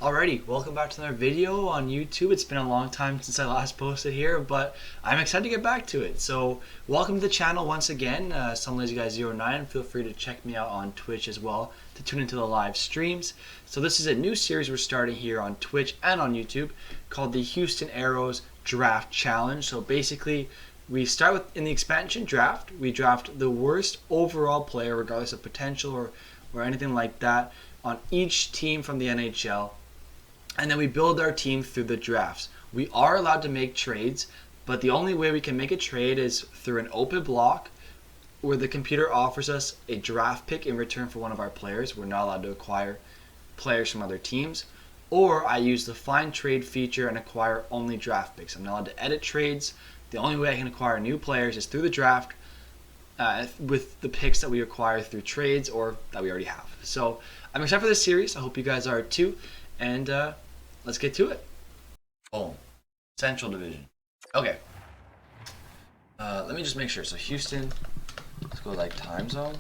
Alrighty, welcome back to another video on YouTube. It's been a long time since I last posted here, but I'm excited to get back to it. So, welcome to the channel once again. Some Lazy Guy 09. Feel free to check me out on Twitch as well to tune into the live streams. So, this is a new series we're starting here on Twitch and on YouTube called the Houston Aeros Draft Challenge. So, basically, we start with in the expansion draft. We draft the worst overall player, regardless of potential or anything like that, on each team from the NHL. And then we build our team through the drafts. We are allowed to make trades, but the only way we can make a trade is through an open block where the computer offers us a draft pick in return for one of our players. We're not allowed to acquire players from other teams. Or I use the find trade feature and acquire only draft picks. I'm not allowed to edit trades. The only way I can acquire new players is through the draft with the picks that we acquire through trades or that we already have. So I'm excited for this series. I hope you guys are too. And let's get to it. Boom. Central Division. Okay. Let me just make sure. So Houston, let's go like time zone.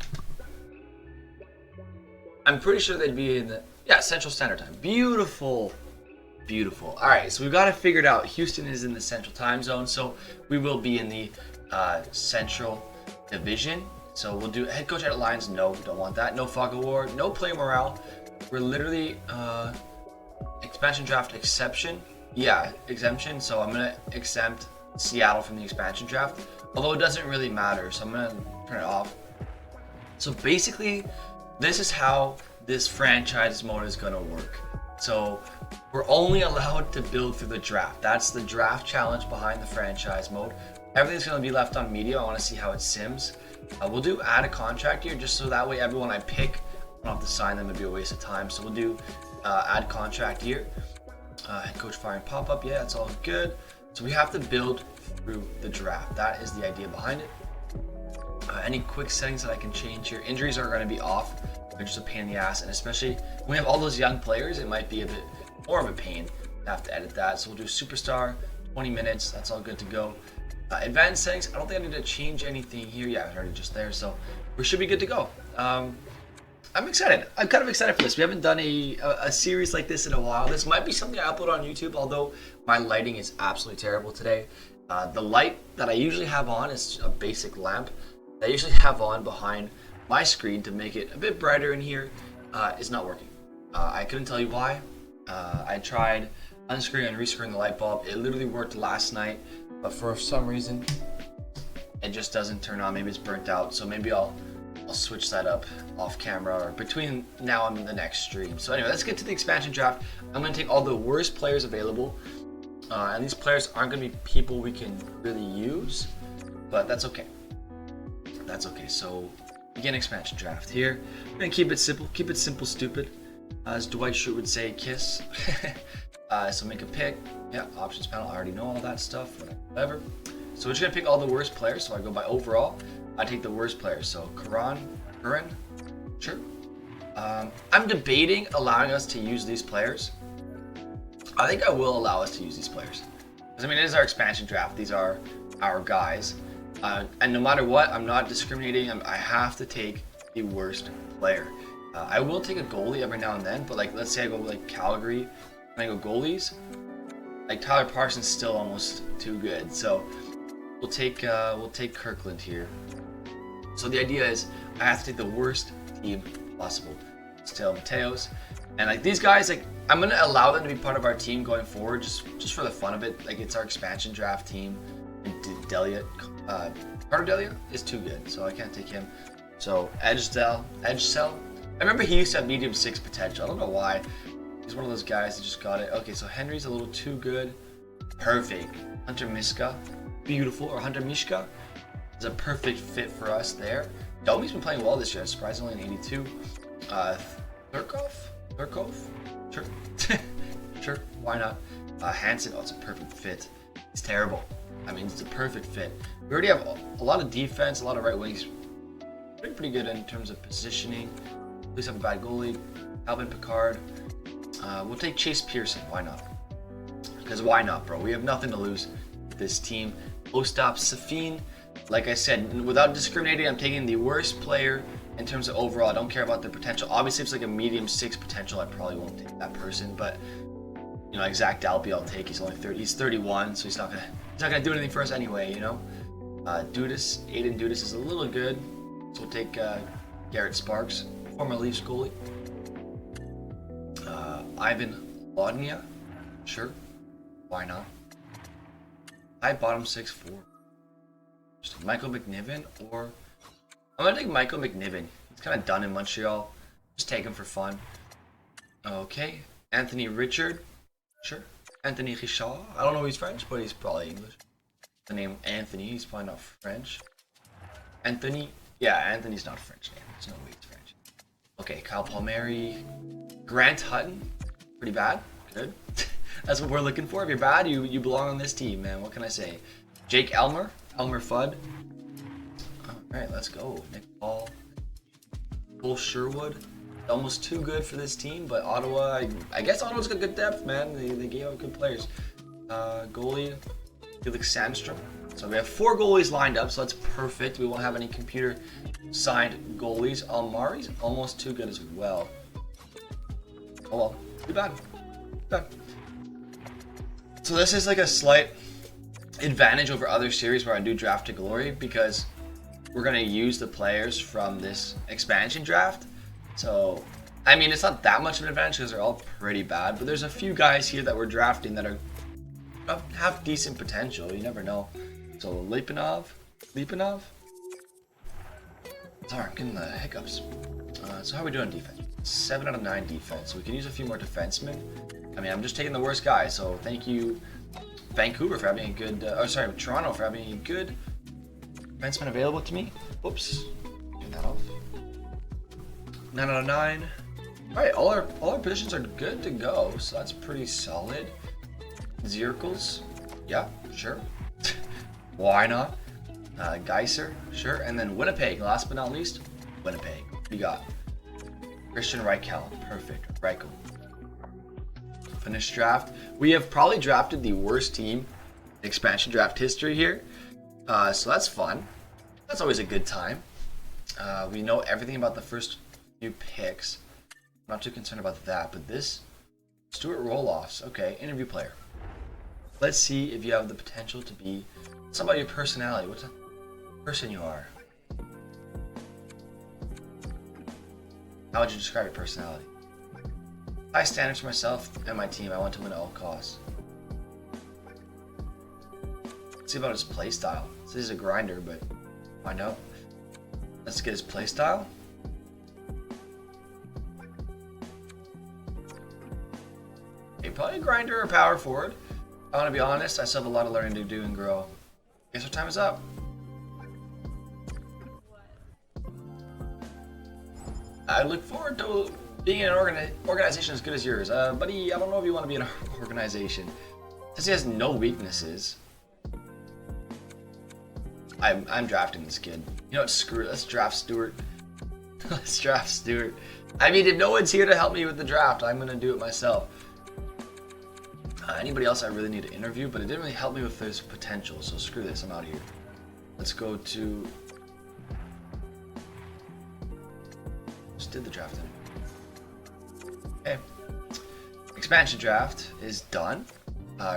I'm pretty sure they'd be in the, Central Standard Time. Beautiful. Beautiful. All right, so we've got it figured out. Houston is in the Central Time Zone, so we will be in the Central Division. So we'll do head coach at Lions. No, we don't want that. No fog award. No player morale. We're literally expansion draft exception. Yeah, exemption. So I'm gonna exempt Seattle from the expansion draft, although it doesn't really matter. So I'm gonna turn it off. So basically, this is how this franchise mode is gonna work. So we're only allowed to build through the draft. That's the draft challenge behind the franchise mode. Everything's gonna be left on media. I wanna see how it sims. We'll do add a contract here just so that way everyone I pick, I don't have to sign them, it'd be a waste of time. So we'll do add contract here. Head coach firing pop-up, yeah, it's all good. So we have to build through the draft. That is the idea behind it. Any quick settings that I can change here. Injuries are gonna be off. They're just a pain in the ass, and especially when we have all those young players, it might be a bit more of a pain to have to edit that. So we'll do superstar, 20 minutes, that's all good to go. Advanced settings, I don't think I need to change anything here. Yeah, it's already just there, so we should be good to go. I'm excited. I'm kind of excited for this. We haven't done a series like this in a while. This might be something I upload on YouTube, although my lighting is absolutely terrible today. The light that I usually have on is a basic lamp that I usually have on behind my screen to make it a bit brighter in here. Is not working. I couldn't tell you why. I tried unscrewing and rescrewing the light bulb. It literally worked last night, but for some reason it just doesn't turn on. Maybe it's burnt out, so maybe I'll switch that up off camera or between now and the next stream. So anyway, let's get to the expansion draft. I'm going to take all the worst players available, and these players aren't going to be people we can really use, but that's okay. That's okay. So begin expansion draft here. I'm going to keep it simple, stupid. As Dwight Schrute would say, kiss. So make a pick. Yeah, options panel, I already know all that stuff, whatever. So we're just going to pick all the worst players. So I go by overall. I take the worst players. So Curran, sure. I'm debating allowing us to use these players. I think I will allow us to use these players. Because I mean, it is our expansion draft. These are our guys. And no matter what, I'm not discriminating. I have to take the worst player. I will take a goalie every now and then, but like, let's say I go like Calgary and I go goalies. Like Tyler Parsons still almost too good. So we'll take Kirkland here. So the idea is I have to take the worst team possible. Still Mateos. And like these guys, like I'm gonna allow them to be part of our team going forward, just for the fun of it. Like it's our expansion draft team. And Delia, Carter Delia is too good, so I can't take him. So Edge Cell. I remember he used to have medium 6 potential. I don't know why. He's one of those guys that just got it. Okay, so Henry's a little too good. Perfect. Hunter Miska, beautiful, or Hunter Mishka is a perfect fit for us there. Domi's been playing well this year, surprisingly an 82. Thurkov? Sure. Sure, why not? Hansen, oh, it's a perfect fit. He's terrible. I mean, it's a perfect fit. We already have a lot of defense, a lot of right wings. Pretty good in terms of positioning. Please have a bad goalie. Alvin Picard. We'll take Chase Pearson. Why not? Because why not, bro? We have nothing to lose with this team. Ostap Safin. Like I said, without discriminating, I'm taking the worst player in terms of overall. I don't care about their potential. Obviously, if it's like a medium 6 potential, I probably won't take that person. But you know, like Zach Dalby, I'll take. He's only 30. He's 31, so he's not gonna do anything for us anyway. You know, Dudas, Aiden Dudas is a little good, so we'll take Garrett Sparks, former Leafs goalie. Ivan Lodnia, sure, why not? High bottom 6'4". Just Michael McNiven, or I'm gonna take Michael McNiven. He's kind of done in Montreal. Just take him for fun. Okay, Anthony Richard, sure. Anthony Richard. I don't know if he's French, but he's probably English. The name Anthony, he's probably not French. Anthony, yeah, Anthony's not a French name. There's no way he's French. Okay, Kyle Palmieri, Grant Hutton, pretty bad. Good. That's what we're looking for. If you're bad, you belong on this team, man. What can I say? Jake Elmer Fudd. Alright, let's go. Nick Paul. Cole Sherwood. Almost too good for this team, but Ottawa, I guess Ottawa's got good depth, man. They gave out good players. Goalie, Felix Sandstrom. So we have 4 goalies lined up, so that's perfect. We won't have any computer-signed goalies. Almari's almost too good as well. Oh well, too bad. So this is like a slight advantage over other series where I do draft to glory, because we're gonna use the players from this expansion draft. So I mean, it's not that much of an advantage because they're all pretty bad, but there's a few guys here that we're drafting that have decent potential. You never know. So Lipanov. Sorry, I'm getting the hiccups. So how are we doing defense? 7 out of 9 defense. So we can use a few more defensemen. I mean, I'm just taking the worst guy. So thank you, Vancouver, for having a good. Toronto for having a good defenseman available to me. Whoops, turn that off. 9 out of 9. All right, all our positions are good to go. So that's pretty solid. Zirkles, yeah, sure. Why not? Geiser, sure. And then Winnipeg, last but not least, Winnipeg. We got Christian Reichel, perfect. Reichel. Finished draft. We have probably drafted the worst team in expansion draft history here. So that's fun. That's always a good time. We know everything about the first few picks. I'm not too concerned about that, but this Stuart Roloffs, okay, interview player. Let's see if you have the potential to be somebody of personality. What type of person you are? How would you describe your personality? High standards for myself and my team. I want to win at all costs. Let's see about his play style. So he's a grinder, but I know. Let's get his play style. Okay, probably a grinder or power forward. I want to be honest, I still have a lot of learning to do and grow. Guess our time is up. I look forward to being in an organization as good as yours. Buddy, I don't know if you want to be in an organization. Since he has no weaknesses, I'm drafting this kid. You know what, screw it, let's draft Stewart. Let's draft Stewart. I mean, if no one's here to help me with the draft, I'm going to do it myself. Anybody else I really need to interview, but it didn't really help me with this potential, so screw this, I'm out of here. Let's go to... Just did the draft. Okay. Expansion draft is done.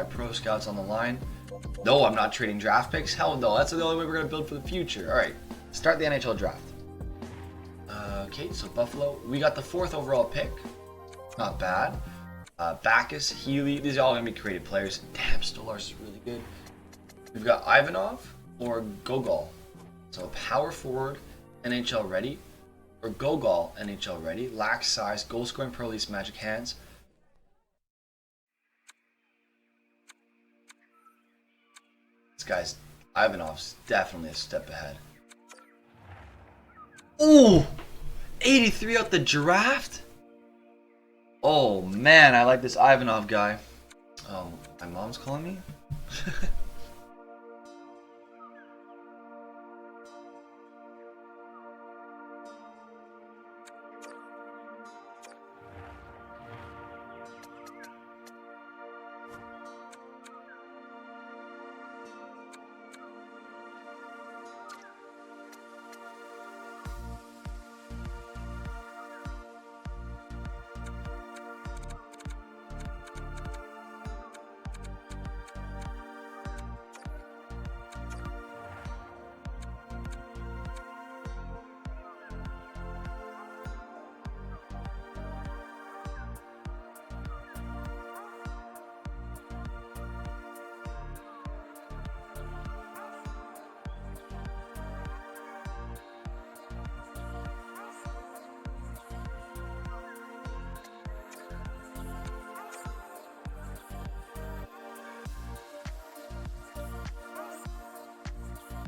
Pro Scouts on the line. No, I'm not trading draft picks. Hell no, that's the only way we're going to build for the future. Alright, start the NHL draft. Okay, so Buffalo. We got the 4th overall pick. Not bad. Backus, Healy, these are all going to be creative players. Damn, Stolarz is really good. We've got Ivanov or Gogol. So power forward, NHL ready. Or Gogol, NHL ready. Lacks size, goal scoring pro release, magic hands. This guy's, Ivanov's definitely a step ahead. Ooh! 83 out the draft? Oh man, I like this Ivanov guy. My mom's calling me?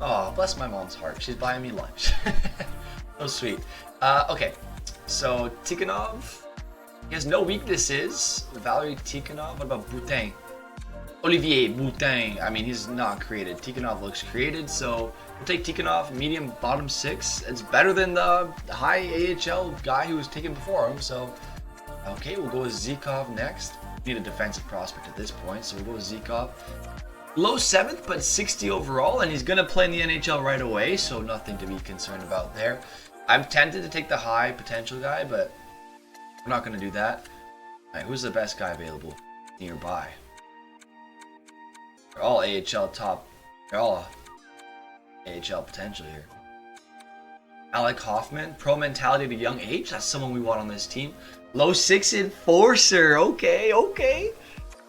Oh, bless my mom's heart. She's buying me lunch. So sweet. Okay, so Tikhonov. He has no weaknesses. Valery Tikhonov. What about Boutin? Olivier Boutin. I mean, he's not created. Tikhonov looks created, so we'll take Tikhonov, medium, bottom 6. It's better than the high AHL guy who was taken before him, so... Okay, we'll go with Zhikov next. Need a defensive prospect at this point, so we'll go with Zhikov. Low 7th, but 60 overall, and he's going to play in the NHL right away, so nothing to be concerned about there. I'm tempted to take the high potential guy, but we're not going to do that. All right, who's the best guy available nearby? They're all AHL top. They're all AHL potential here. Alec Hoffman, pro mentality at a young age. That's someone we want on this team. Low 6 enforcer. Okay.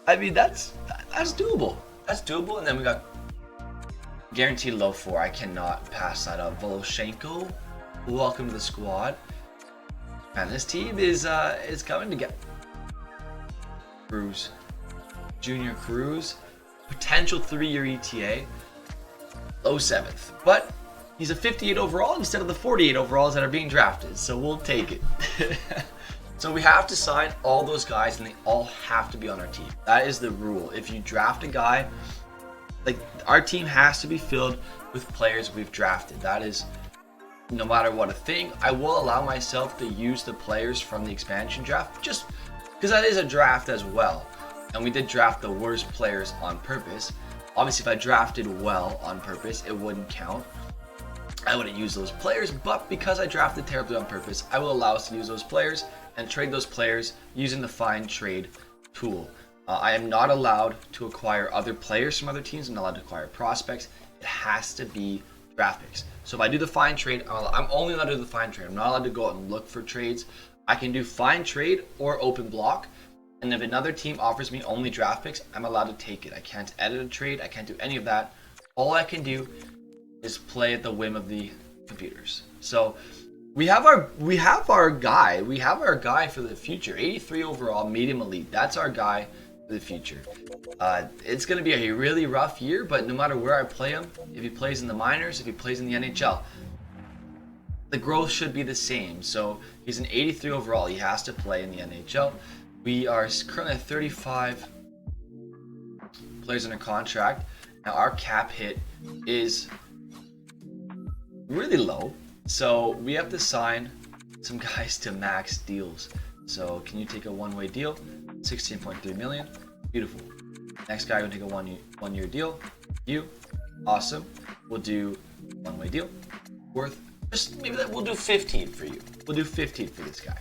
I mean, that's doable. That's doable. And then we got guaranteed low 4. I cannot pass that up. Voloshenko, welcome to the squad. Man, this team is coming together. Cruz, Junior Cruz, potential 3-year ETA. Low 7th, but he's a 58 overall instead of the 48 overalls that are being drafted, so we'll take it. So we have to sign all those guys, and they all have to be on our team. That is the rule. If you draft a guy, like, our team has to be filled with players we've drafted. That is, no matter what a thing. I will allow myself to use the players from the expansion draft, just because that is a draft as well. And we did draft the worst players on purpose. Obviously, if I drafted well on purpose, it wouldn't count. I wouldn't use those players, but because I drafted terribly on purpose, I will allow us to use those players and trade those players using the find trade tool. I am not allowed to acquire other players from other teams. I'm not allowed to acquire prospects. It has to be draft picks. So if I do the find trade, I'm only allowed to do the find trade. I'm not allowed to go out and look for trades. I can do find trade or open block. And if another team offers me only draft picks, I'm allowed to take it. I can't edit a trade. I can't do any of that. All I can do is play at the whim of the computers. So we have our guy. We have our guy for the future. 83 overall, medium elite. That's our guy for the future. It's going to be a really rough year, but no matter where I play him, if he plays in the minors, if he plays in the NHL, the growth should be the same. So he's an 83 overall. He has to play in the NHL. We are currently at 35 players under contract. Now our cap hit is really low, so we have to sign some guys to max deals. So can you take a one-way deal? 16.3 million. Beautiful. Next guy will take a one-year deal. You. Awesome. We'll do one-way deal worth just maybe that we'll do 15 for you. We'll do 15 for this guy.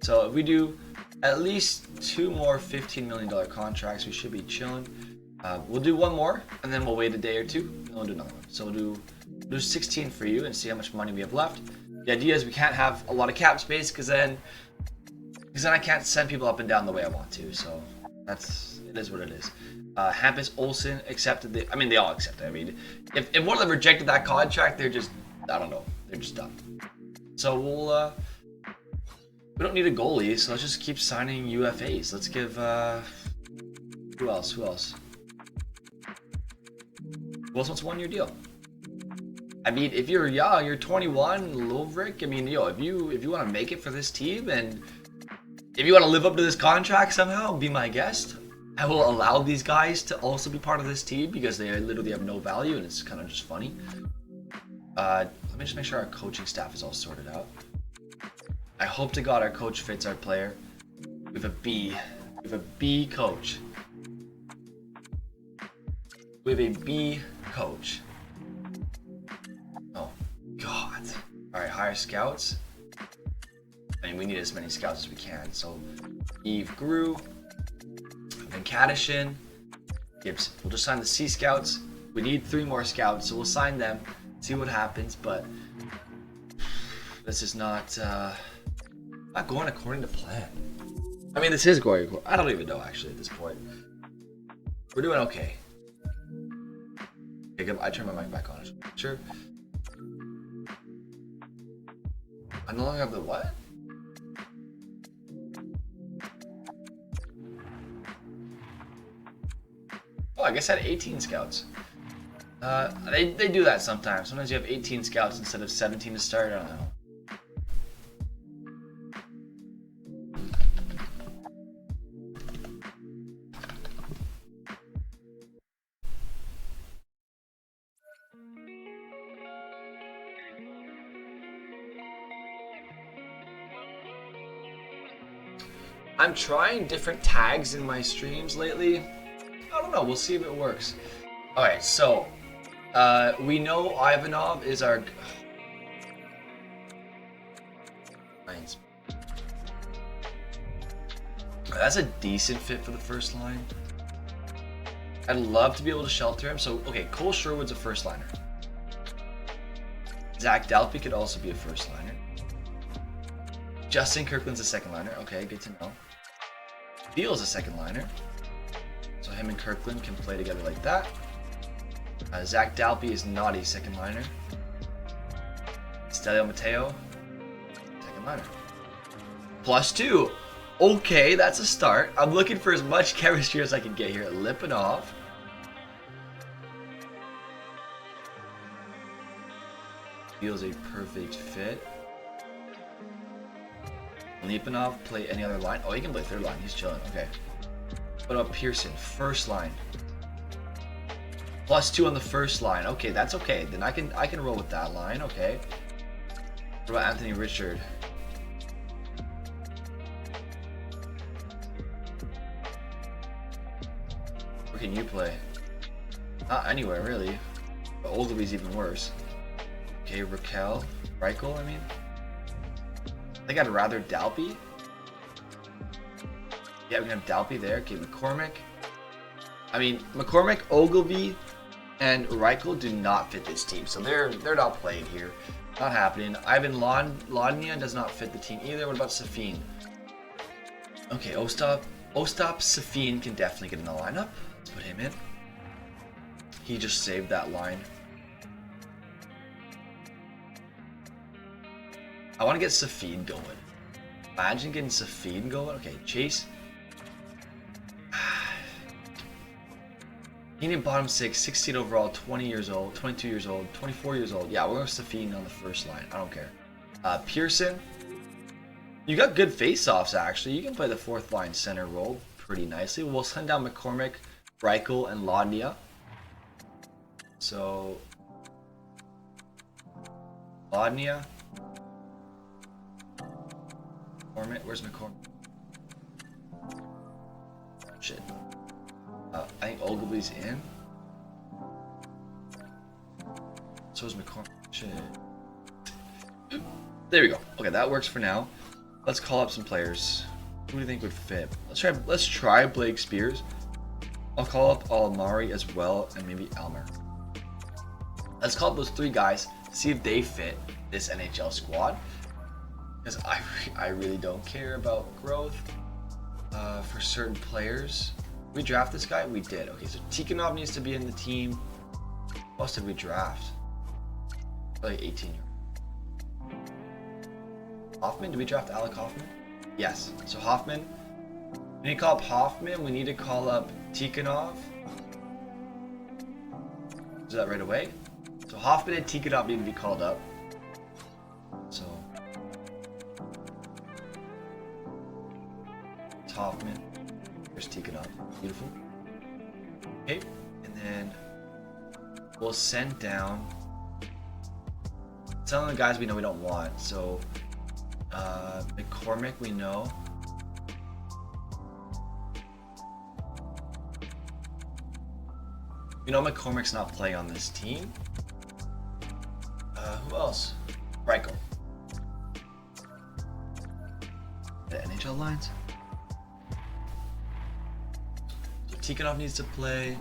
So if we do at least 2 more $15 million contracts, we should be chilling. We'll do one more, and then we'll wait a day or two, and we'll do another one. So we'll do 16 for you and see how much money we have left. The idea is we can't have a lot of cap space because then I can't send people up and down the way I want to. So it is what it is. Hampus Olsen accepted they all accepted. I mean, if one of them rejected that contract, they're just, I don't know, they're just done. So we don't need a goalie, so let's just keep signing UFAs. Let's give, who else? Who else wants a one-year deal? I mean, if you're young, you're 21, Lovric. I mean, if you want to make it for this team, and if you want to live up to this contract somehow, be my guest. I will allow these guys to also be part of this team because they literally have no value, and it's kind of just funny. Let me just make sure our coaching staff is all sorted out. I hope to God our coach fits our player. We have a B. We have a B coach. We have a B coach. Oh, God. All right, hire scouts. I mean, we need as many scouts as we can. So, Eve Grew, Venkadishin, Gibson. We'll just sign the C scouts. We need 3 more scouts, so we'll sign them, see what happens. But this is not going according to plan. I mean, this is going. I don't even know actually at this point. We're doing okay. I turn my mic back on. Sure. I no longer have the what? Oh, I guess I had 18 scouts. They do that sometimes. Sometimes you have 18 scouts instead of 17 to start. I don't know. I'm trying different tags in my streams lately. I don't know. We'll see if it works. All right, so we know Ivanov is our. That's a decent fit for the first line. I'd love to be able to shelter him. So, okay, Cole Sherwood's a first liner. Zach Dalpe could also be a first liner. Justin Kirkland's a second liner. Okay, good to know. Beal's a second liner. So him and Kirkland can play together like that. Zach Dalpe is not a second liner. Stelio Mateo, second liner. +2. Okay, that's a start. I'm looking for as much chemistry as I can get here. Lipanov. Feels a perfect fit. Lipanov play any other line? Oh, he can play third line. He's chilling. Okay. What about Pearson? First line. +2 on the first line. Okay, that's okay. Then I can roll with that line. Okay. What about Anthony Richard? Where can you play? Not anywhere really. But Ogilvy's even worse. Okay, Reichel, I mean. I think I'd rather Dalpe. Yeah, we can have Dalpe there. Okay, McCormick. I mean, McCormick, Ogilvy, and Reichel do not fit this team, so they're not playing here. Not happening. Ivan Lodnia does not fit the team either. What about Safin? Okay, Ostap Safin can definitely get in the lineup. Let's put him in. He just saved that line. I want to get Safin going. Imagine getting Safin going. Okay, Chase. He needed bottom 6, 16 overall, 20 years old, 22 years old, 24 years old. Yeah, we're going to Safin on the first line. I don't care. Pearson. You got good face-offs, actually. You can play the fourth line center role pretty nicely. We'll send down McCormick, Reichel, and Lodnia. So, Lodnia. McCormick. Where's McCormick? Shit. I think Ogilvy's in. So is McCormick. Shit. There we go. Okay, that works for now. Let's call up some players. Who do you think would fit? Let's try Blake Spears. I'll call up Almari as well, and maybe Elmer. Let's call up those three guys, see if they fit this NHL squad. Because I really don't care about growth for certain players. We draft this guy? We did. Okay, so Tikhonov needs to be in the team. What else did we draft? Like 18 year old. Hoffman? Did we draft Alec Hoffman? Yes. So Hoffman. We need to call up Hoffman. We need to call up Tikhonov. Do that right away. So Hoffman and Tikhonov need to be called up. So it's Hoffman. There's Tikhonov. Beautiful. Okay, and then we'll send down some of the guys we know we don't want. So McCormick we know. You know McCormick's not playing on this team. Who else? Reichel. The NHL lines. So Tikhonov needs to play.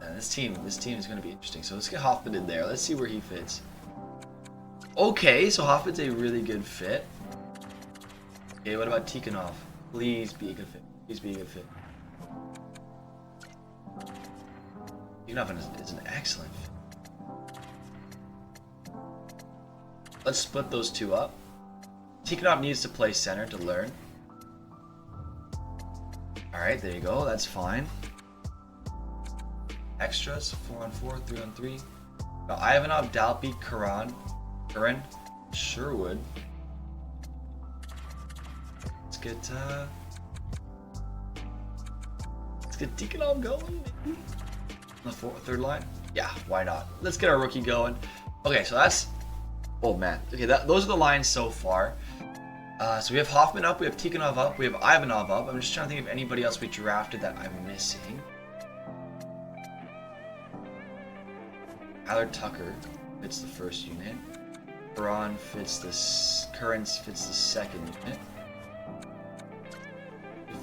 And this team is going to be interesting. So let's get Hoffman in there. Let's see where he fits. Okay, so Hoffman's a really good fit. Okay, what about Tikhonov? Please be a good fit. Please be a good fit. Tikhonov is an excellent fit. Let's split those two up. Tikhonov needs to play center to learn. Alright, there you go. That's fine. extras, 4-on-4, 3-on-3. Ivanov, Dalpy, Karan, Sherwood. Let's get Tikhonov going, maybe? On the third line? Yeah, why not? Let's get our rookie going. Okay, so that's... Oh, man. Okay, those are the lines so far. So we have Hoffman up, we have Tikhonov up, we have Ivanov up. I'm just trying to think of anybody else we drafted that I'm missing. Tyler Tucker fits the first unit. Braun fits the... Currents fits the second unit.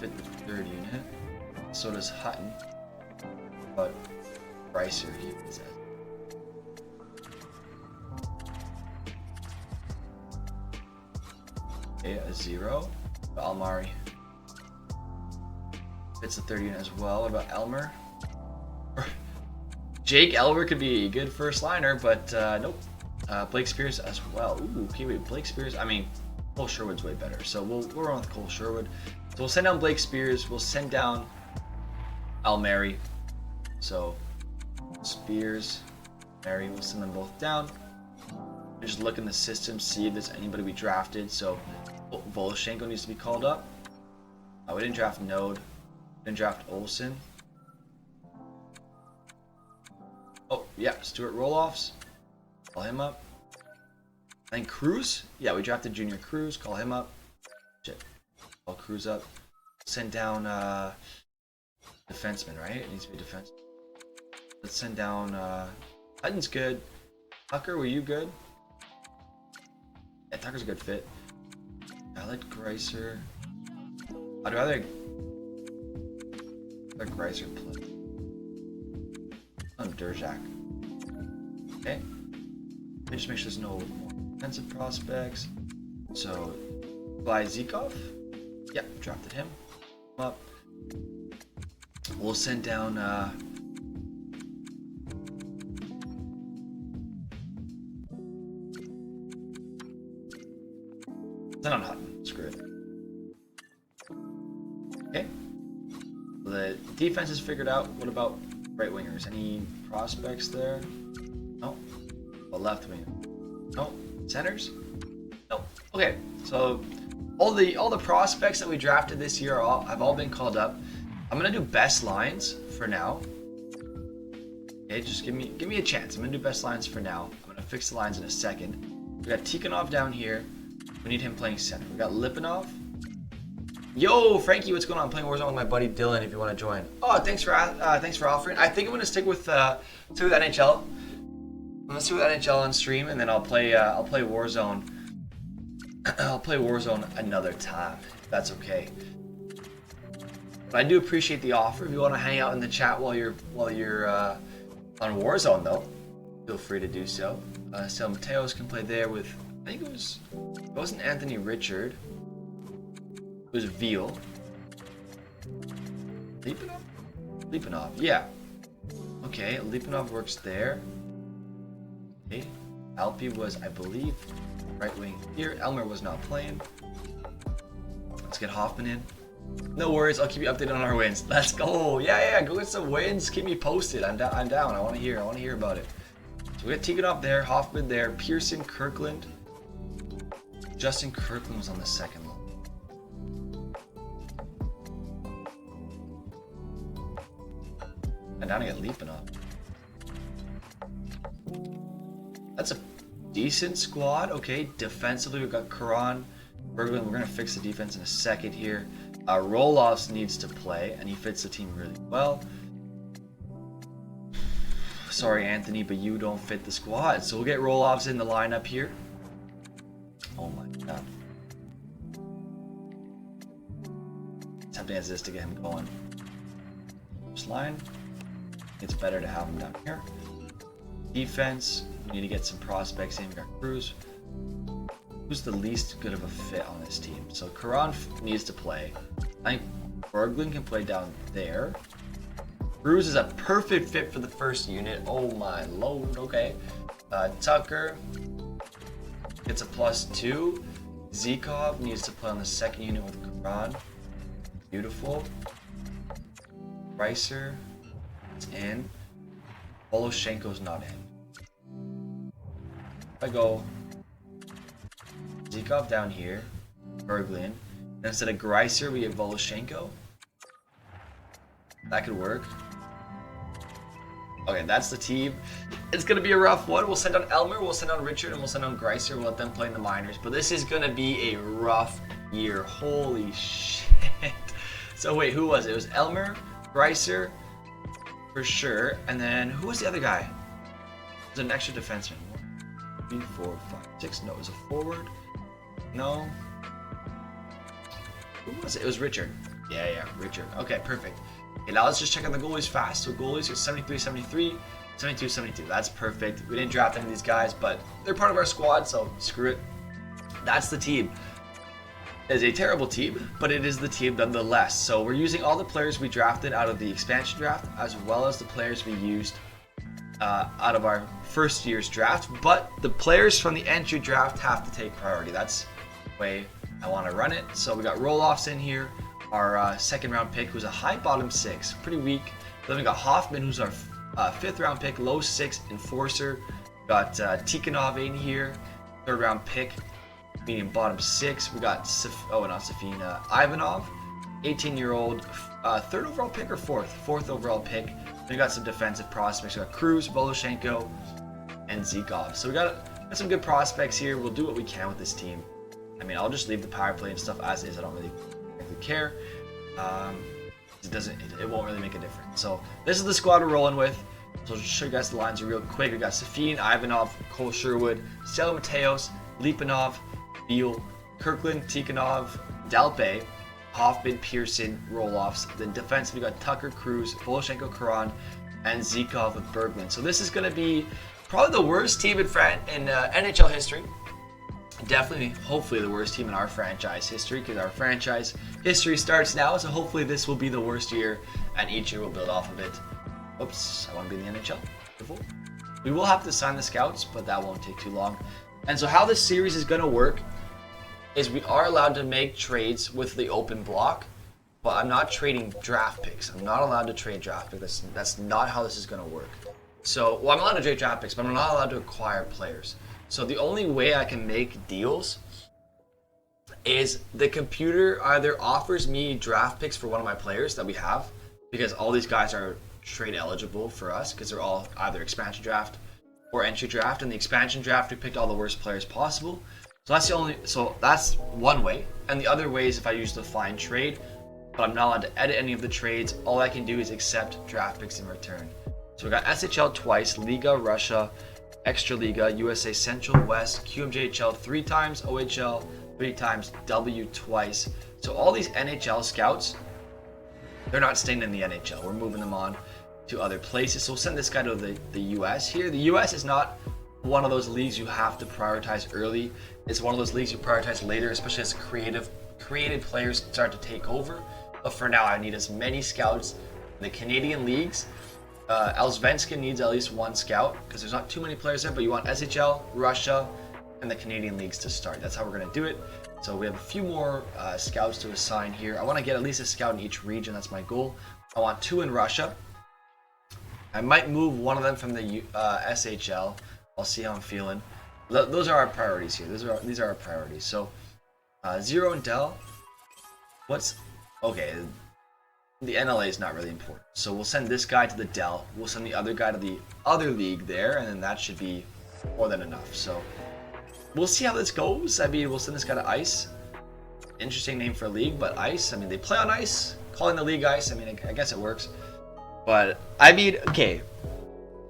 Fit the third unit. So does Hutton. But Reiser, he fits that. Okay, a 0. Almari fits the third unit as well. What about Elmer? Jake Elmer could be a good first liner, but nope. Blake Spears as well. Ooh, okay, wait, Blake Spears. I mean, Cole Sherwood's way better, so we'll run with Cole Sherwood. So we'll send down Blake Spears. We'll send down Almari. So Spears, Mary, we'll send them both down. Just look in the system, see if there's anybody we drafted. So Voloshenko needs to be called up. We didn't draft Node. We didn't draft Olsen. Oh, yeah, Stuart Roloffs. Call him up. And Cruz. Yeah, we drafted Junior Cruz. Call him up. Shit. Call Cruz up. Send down defenseman, right? It needs to be defense. Let's send down Hutton's good. Tucker, were you good? Yeah, Tucker's a good fit. I like Greiser. I'd rather let Greiser play. On Derzak. Okay. Let me just make sure there's no more defensive prospects. So, Zikov. Yep, drafted him. Up. We'll send down send on Hutton. Screw it. Okay. The defense is figured out. What about right wingers? Any prospects there? No. Well, left winger. No. Centers? No. Okay. So all the prospects that we drafted this year have all been called up. I'm gonna do best lines for now. Okay, just give me a chance. I'm gonna do best lines for now. I'm gonna fix the lines in a second. We got Tikhonov down here. We need him playing center. We got Lipanov. Yo, Frankie, what's going on? I'm playing Warzone with my buddy Dylan. If you want to join. Oh, thanks for offering. I think I'm gonna stick with NHL. I'm gonna stick with NHL on stream, and then I'll play Warzone. I'll play Warzone another time, if that's okay. But I do appreciate the offer. If you want to hang out in the chat while you're on Warzone, though, feel free to do so. So Mateos can play there with. I think it wasn't Anthony Richard. It was Veal. Lipanov? Yeah. Okay, Lipanov works there. Okay. Alpi was, I believe, right wing here. Elmer was not playing. Let's get Hoffman in. No worries, I'll keep you updated on our wins. Let's go. Yeah, go get some wins. Keep me posted. I'm down. I want to hear about it. So we got Tikhonov there, Hoffman there, Pearson, Kirkland. Justin Kirkland was on the second line. And down to get Lipanov. That's a decent squad. Okay, defensively we've got Karan, Berglund. We're gonna fix the defense in a second here. Roloffs needs to play, and he fits the team really well. Sorry, Anthony, but you don't fit the squad. So we'll get Roloffs in the lineup here. Oh my god. Tempting as this to get him going. First line. It's better to have him down here. Defense. We need to get some prospects in. We got Cruz. Who's the least good of a fit on this team? So Karan needs to play. I think Berglund can play down there. Cruz is a perfect fit for the first unit. Oh my lord. Okay. Tucker gets a +2. Zikov needs to play on the second unit with Karan. Beautiful. Reiser is in. Voloshenko's not in. I go Zikov down here, Berglund. And instead of Greiser, we get Voloshenko. That could work. Okay, that's the team. It's going to be a rough one. We'll send on Elmer, we'll send on Richard, and we'll send on Greiser. We'll let them play in the minors. But this is going to be a rough year. Holy shit. So wait, who was it? It was Elmer, Greiser, for sure. And then, who was the other guy? It was an extra defenseman. 1, 3, 4, 5, 6. No, it was a forward. No. Who was it? It was Richard. Yeah, Richard. Okay, perfect. Okay, now let's just check on the goalies fast. So goalies are 73, 73, 72, 72. That's perfect. We didn't draft any of these guys, but they're part of our squad, so screw it. That's the team. It is a terrible team, but it is the team nonetheless. So we're using all the players we drafted out of the expansion draft, as well as the players we used out of our first year's draft. But the players from the entry draft have to take priority. That's the way I want to run it. So we got roll-offs in here. Our second round pick, who's a high bottom 6, pretty weak. Then we got Hoffman, who's our 5th round pick, low 6 enforcer. We got Tikhonov in here, 3rd round pick, medium bottom 6. We got Ivanov, 18-year-old, 3rd overall pick or 4th overall pick. Then we got some defensive prospects. We got Cruz, Voloshenko, and Zikov. So we got some good prospects here. We'll do what we can with this team. I mean, I'll just leave the power play and stuff as is. I don't really care. It won't really make a difference. So this is the squad we're rolling with. So I'll just show you guys the lines real quick. We got Safin, Ivanov, Cole Sherwood, Stella Mateos, Lipanov, Beal, Kirkland, Tikhonov, Dalpe, Hoffman, Pearson, roll-offs. Then defense, we got Tucker, Cruz, Voloshenko, Karan, and Zikov with Berglund. So this is going to be probably the worst team in NHL history. Definitely, hopefully, the worst team in our franchise history, because our franchise history starts now. So hopefully this will be the worst year, and each year we'll build off of it. Oops, I want to be in the NHL. Beautiful. We will have to sign the scouts, but that won't take too long. And so how this series is going to work is we are allowed to make trades with the open block, but I'm not trading draft picks. I'm not allowed to trade draft picks. That's not how this is going to work. So, well, I'm allowed to trade draft picks, but I'm not allowed to acquire players. So the only way I can make deals is the computer either offers me draft picks for one of my players that we have, because all these guys are trade eligible for us because they're all either expansion draft or entry draft. In the expansion draft, we picked all the worst players possible. So that's one way. And the other way is if I use the find trade, but I'm not allowed to edit any of the trades. All I can do is accept draft picks in return. So we got SHL twice, Liga, Russia, Extraliga, USA Central, West, QMJHL 3 times, OHL 3 times, W twice. So all these NHL scouts, they're not staying in the NHL. We're moving them on to other places. So we'll send this guy to the US here. The US is not one of those leagues you have to prioritize early. It's one of those leagues you prioritize later, especially as creative players start to take over. But for now, I need as many scouts in the Canadian leagues. Allsvenskan needs at least one scout because there's not too many players there, but you want SHL, Russia, and the Canadian leagues to start. That's how we're going to do it. So we have a few more scouts to assign here. I want to get at least a scout in each region. That's my goal. I want 2 in Russia. I might move one of them from the SHL. I'll see how I'm feeling. Those are our priorities here. These are our priorities. So 0 in Dell. Okay. The NLA is not really important. So we'll send this guy to the Dell. We'll send the other guy to the other league there, and then that should be more than enough. So we'll see how this goes. I mean, we'll send this guy to Ice. Interesting name for a league, but Ice. I mean, they play on ice. Calling the league Ice. I mean, I guess it works. But I mean, okay.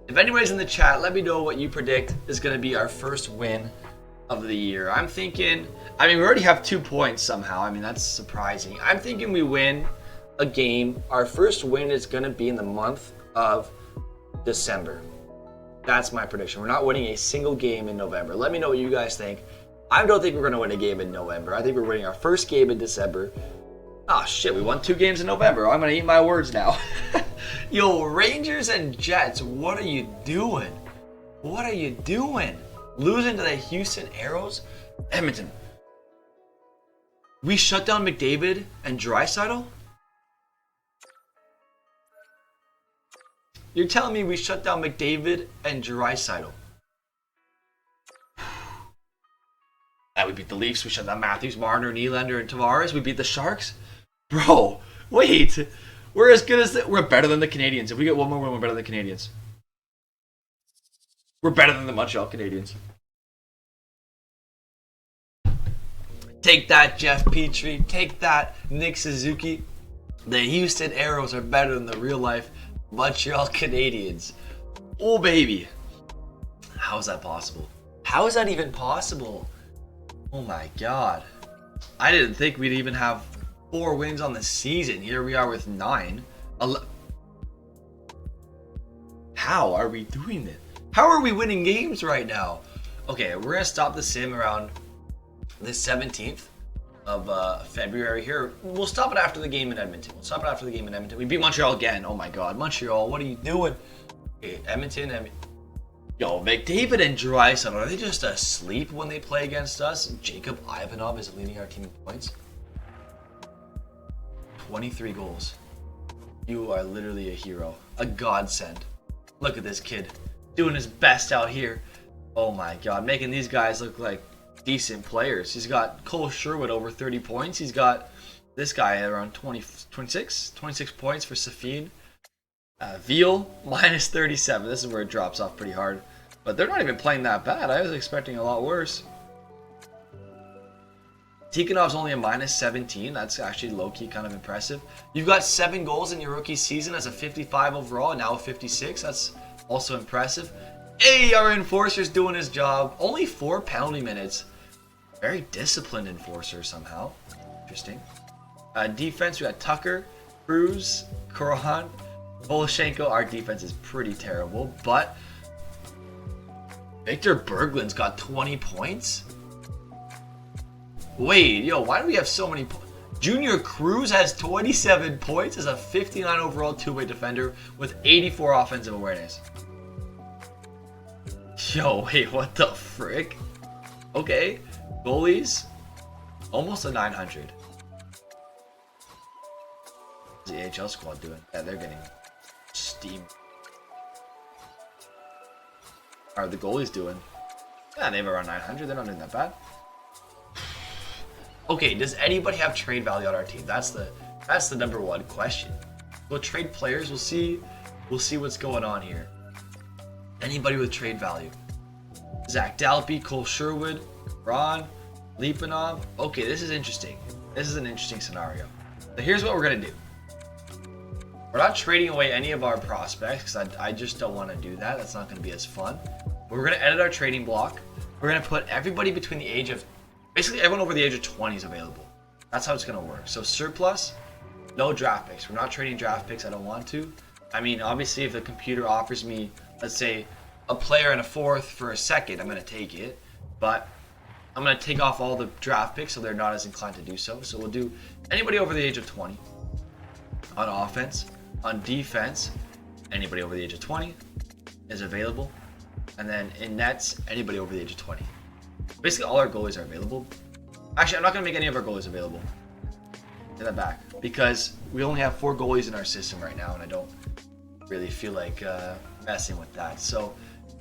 If anybody's in the chat, let me know what you predict is going to be our first win of the year. I'm thinking. I mean, we already have 2 points somehow. I mean, that's surprising. I'm thinking we win a game. Our first win is going to be in the month of December. That's my prediction. We're not winning a single game in November. Let me know what you guys think. I don't think we're going to win a game in November. I think we're winning our first game in December. Ah, shit, we won 2 games in November. I'm going to eat my words now. Yo, Rangers and Jets, what are you doing? What are you doing? Losing to the Houston Aeros? Edmonton. We shut down McDavid and Draisaitl? You're telling me we shut down McDavid and Draisaitl. And we beat the Leafs. We shut down Matthews, Marner, Nylander, and Tavares. We beat the Sharks. Bro, wait. We're as good as we're better than the Canadians. If we get one more win, we're better than the Canadians. We're better than the Montreal Canadiens. Take that, Jeff Petrie. Take that, Nick Suzuki. The Houston Aeros are better than the real-life Montreal Canadiens. Oh, baby. How is that possible? How is that even possible? Oh, my God. I didn't think we'd even have 4 wins on the season. Here we are with 9. How are we doing this? How are we winning games right now? Okay, we're going to stop the sim around the 17th of February here. We'll stop it after the game in Edmonton. We beat Montreal again. Oh my God, Montreal, what are you doing? Okay, Edmonton. Yo, McDavid and Draisaitl, are they just asleep when they play against us? Jacob Ivanov is leading our team in points. 23 goals. You are literally a hero. A godsend. Look at this kid. Doing his best out here. Oh my God, making these guys look like decent players. He's got Cole Sherwood over 30 points. He's got this guy around 26 points for Safin. Veal minus 37. This is where it drops off pretty hard. But they're not even playing that bad. I was expecting a lot worse. Tikhonov's only a minus 17. That's actually low-key kind of impressive. You've got 7 goals in your rookie season as a 55 overall, and now a 56. That's also impressive. Hey, our enforcer's doing his job. Only 4 penalty minutes. Very disciplined enforcer somehow. Interesting. Defense, we got Tucker, Cruz, Koran, Voloshenko. Our defense is pretty terrible, but Victor Berglund's got 20 points? Wait, yo, why do we have so many points? Junior Cruz has 27 points as a 59 overall two-way defender with 84 offensive awareness. Yo, wait, what the frick? Okay, goalies, almost a 900. What's the AHL squad doing? Yeah, they're getting steam. How are the goalies doing? Yeah, they have around 900. They're not doing that bad. Okay, does anybody have trade value on our team? That's the number one question. We'll trade players. We'll see what's going on here. Anybody with trade value? Zach Dalby, Cole Sherwood, Ron, Lipanov. Okay, this is interesting. This is an interesting scenario. So here's what we're gonna do. We're not trading away any of our prospects because I just don't want to do that. That's not going to be as fun. But we're going to edit our trading block. We're going to put everybody between the age of, basically everyone over the age of 20 is available. That's how it's going to work. So surplus, no draft picks. We're not trading draft picks. I don't want to. I mean, obviously, if the computer offers me, let's say, a player and a 4th for a 2nd, I'm going to take it. But I'm going to take off all the draft picks so they're not as inclined to do so. So we'll do anybody over the age of 20 on offense. On defense, anybody over the age of 20 is available. And then in nets, anybody over the age of 20. Basically, all our goalies are available. Actually, I'm not going to make any of our goalies available. Get that back. Because we only have 4 goalies in our system right now, and I don't really feel like messing with that. So,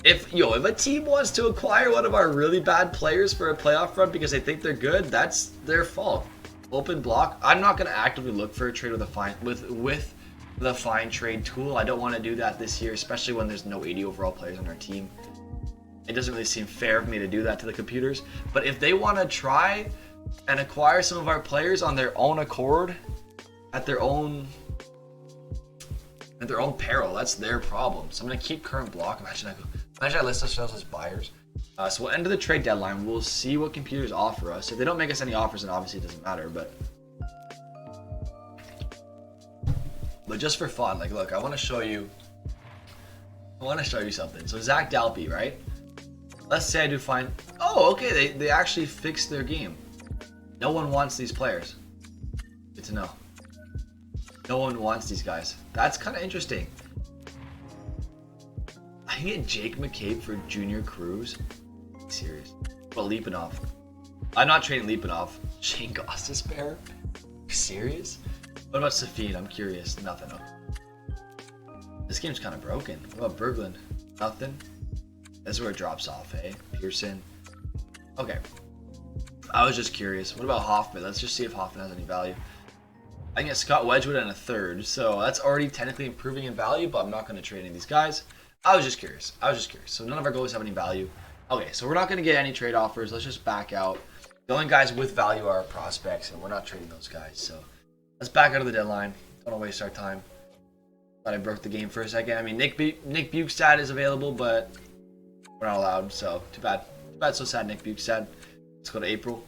if a team wants to acquire one of our really bad players for a playoff run because they think they're good, that's their fault. Open block. I'm not going to actively look for a trade with the fine trade tool. I don't want to do that this year, especially when there's no 80 overall players on our team. It doesn't really seem fair of me to do that to the computers. But if they want to try and acquire some of our players on their own accord, at their own peril, that's their problem. So I'm going to keep current block. Imagine I list ourselves as buyers. So we'll end the trade deadline. We'll see what computers offer us. If they don't make us any offers, then obviously it doesn't matter. But just for fun, like, look, I want to show you something. So Zach Dalby, right? Let's say I do find, oh, okay, they actually fixed their game. No one wants these players. Good to know. No one wants these guys. That's kind of interesting. I can get Jake McCabe for Junior Cruz. Serious. Well, Lipanov. I'm not trading Lipanov. Shane Gostisbehere? Serious? What about Safin? I'm curious. Nothing. This game's kind of broken. What about Berglund? Nothing. This is where it drops off, eh? Pearson. Okay. I was just curious. What about Hoffman? Let's just see if Hoffman has any value. I can get Scott Wedgwood in a third, so that's already technically improving in value, but I'm not going to trade any of these guys. I was just curious. So none of our goalies have any value. Okay, so we're not going to get any trade offers. Let's just back out. The only guys with value are our prospects, and we're not trading those guys. So let's back out of the deadline. Don't want to waste our time. Thought I broke the game for a second. I mean, Nick Bukestad is available, but we're not allowed, so too bad. Too bad, so sad, Nick Bukestad. Let's go to April.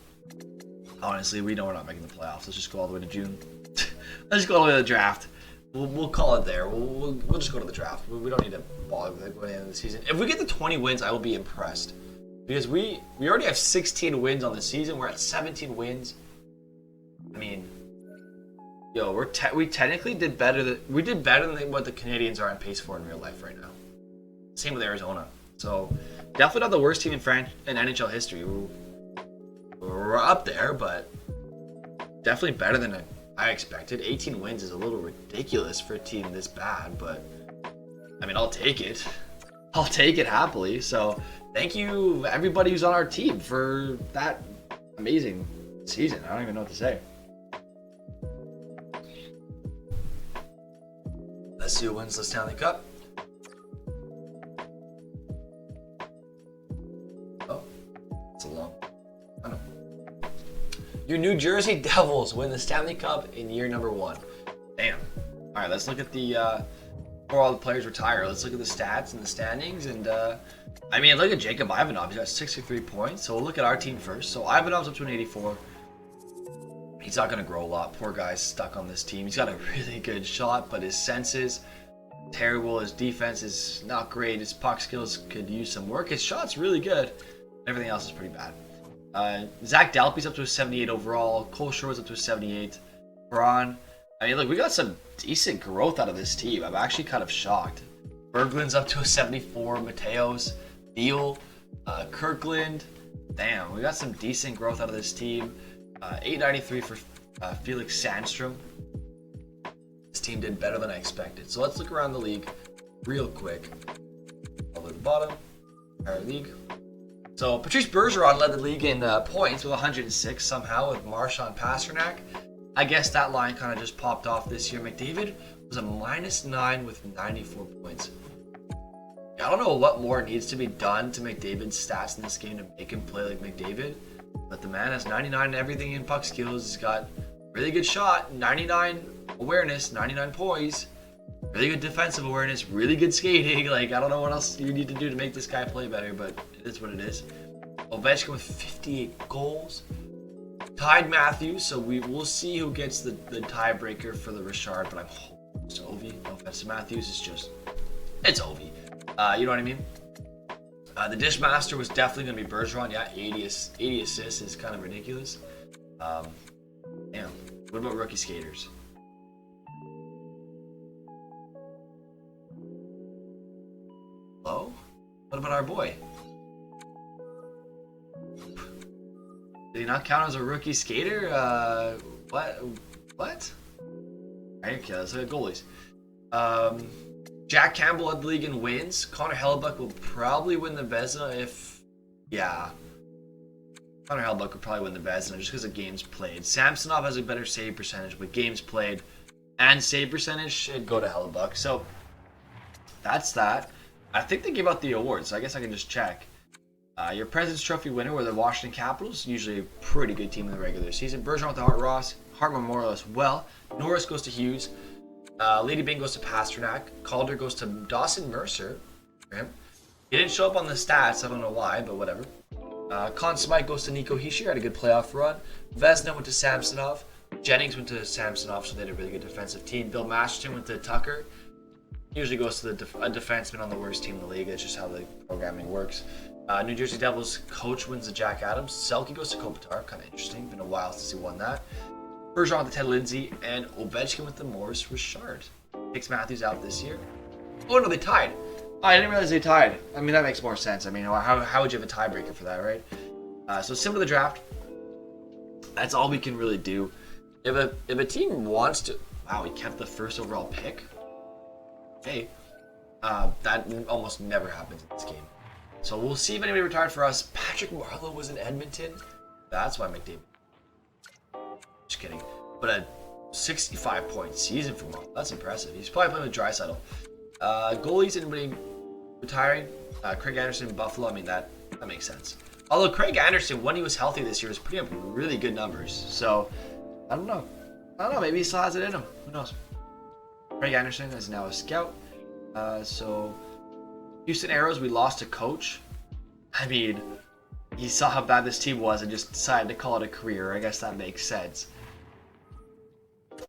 Honestly, we know we're not making the playoffs. Let's just go all the way to June. Let's just go all the way to the draft. We'll call it there. We'll just go to the draft. We don't need to bother with it going into the season. If we get to 20 wins, I will be impressed. Because we already have 16 wins on the season. We're at 17 wins. I mean, yo, we technically did better than what the Canadians are on pace for in real life right now. Same with Arizona. So definitely not the worst team in NHL history. We're up there, but definitely better than I expected. 18 wins is a little ridiculous for a team this bad, but I mean, I'll take it. I'll take it happily. So thank you everybody who's on our team for that amazing season. I don't even know what to say. Let's see who wins the Stanley Cup. Oh, it's a long. I know. Your New Jersey Devils win the Stanley Cup in year number 1. Damn. All right, let's look at the before all the players retire. Let's look at the stats and the standings. And I mean, look at Jacob Ivanov. He's got 63 points. So we'll look at our team first. So Ivanov's up to an 84. He's not going to grow a lot. Poor guy's stuck on this team. He's got a really good shot, but his senses terrible. His defense is not great. His puck skills could use some work. His shot's really good. Everything else is pretty bad. Zach Dalpy's up to a 78 overall. Cole Shore's up to a 78. Braun. I mean, look, we got some decent growth out of this team. I'm actually kind of shocked. Berglund's up to a 74. Mateos, Beal, Kirkland. Damn, we got some decent growth out of this team. 893 for Felix Sandstrom. This team did better than I expected. So let's look around the league real quick. All the way to the bottom. Our league. So Patrice Bergeron led the league in points with 106 somehow with Marchand Pasternak. I guess that line kind of just popped off this year. McDavid was a -9 with 94 points. I don't know what more needs to be done to McDavid's stats in this game to make him play like McDavid. But the man has 99 in everything in puck skills. He's got really good shot, 99 awareness, 99 poise, really good defensive awareness, really good skating. Like, I don't know what else you need to do to make this guy play better, but it is what it is. Ovechkin with 58 goals. Tied Matthews, so we'll see who gets the tiebreaker for the Richard, but I'm hoping it's Ovi. No offense to Matthews, it's Ovi. You know what I mean? The Dishmaster was definitely going to be Bergeron. Yeah, 80 assists is kind of ridiculous. Damn. What about rookie skaters? Hello? What about our boy? Did he not count as a rookie skater? What? Okay, let's look at goalies. Jack Campbell led the league in wins. Connor Hellebuyck will probably win the Vezina if... Yeah. Connor Hellebuyck would probably win the Vezina just because of games played. Samsonov has a better save percentage, but games played and save percentage should go to Hellebuyck. So, that's that. I think they gave out the awards, so I guess I can just check. Your President's Trophy winner were the Washington Capitals, usually a pretty good team in the regular season. Bergeron with the Hart Memorial as well. Norris goes to Hughes. Lady Bing goes to Pasternak. Calder goes to Dawson Mercer. Okay. He didn't show up on the stats. I don't know why, but whatever. Conn Smythe goes to Nico Hischier. Had a good playoff run. Vezina went to Samsonov. Jennings went to Samsonov, so they had a really good defensive team. Bill Masterton went to Tucker. Usually goes to a defenseman on the worst team in the league. That's just how the programming works. New Jersey Devils coach wins the Jack Adams. Selke goes to Kopitar. Kind of interesting. Been a while since he won that. Bergeron with the Ted Lindsay, and Ovechkin with the Morris Richard. Takes Matthews out this year. Oh no, they tied. Oh, I didn't realize they tied. I mean, that makes more sense. I mean, how would you have a tiebreaker for that, right? So similar to the draft. That's all we can really do. If a team wants to... Wow, he kept the first overall pick. Hey, That almost never happens in this game. So we'll see if anybody retired for us. Patrick Marleau was in Edmonton. That's why McDavid. Just kidding. But a 65-point season for Marleau. That's impressive. He's probably playing with Draisaitl. Goalies, anybody retiring? Craig Anderson, Buffalo. I mean, that makes sense. Although Craig Anderson, when he was healthy this year, was putting up really good numbers. So, I don't know. Maybe he still has it in him. Who knows? Craig Anderson is now a scout. So, Houston Aeros, we lost a coach. I mean, he saw how bad this team was and just decided to call it a career. I guess that makes sense.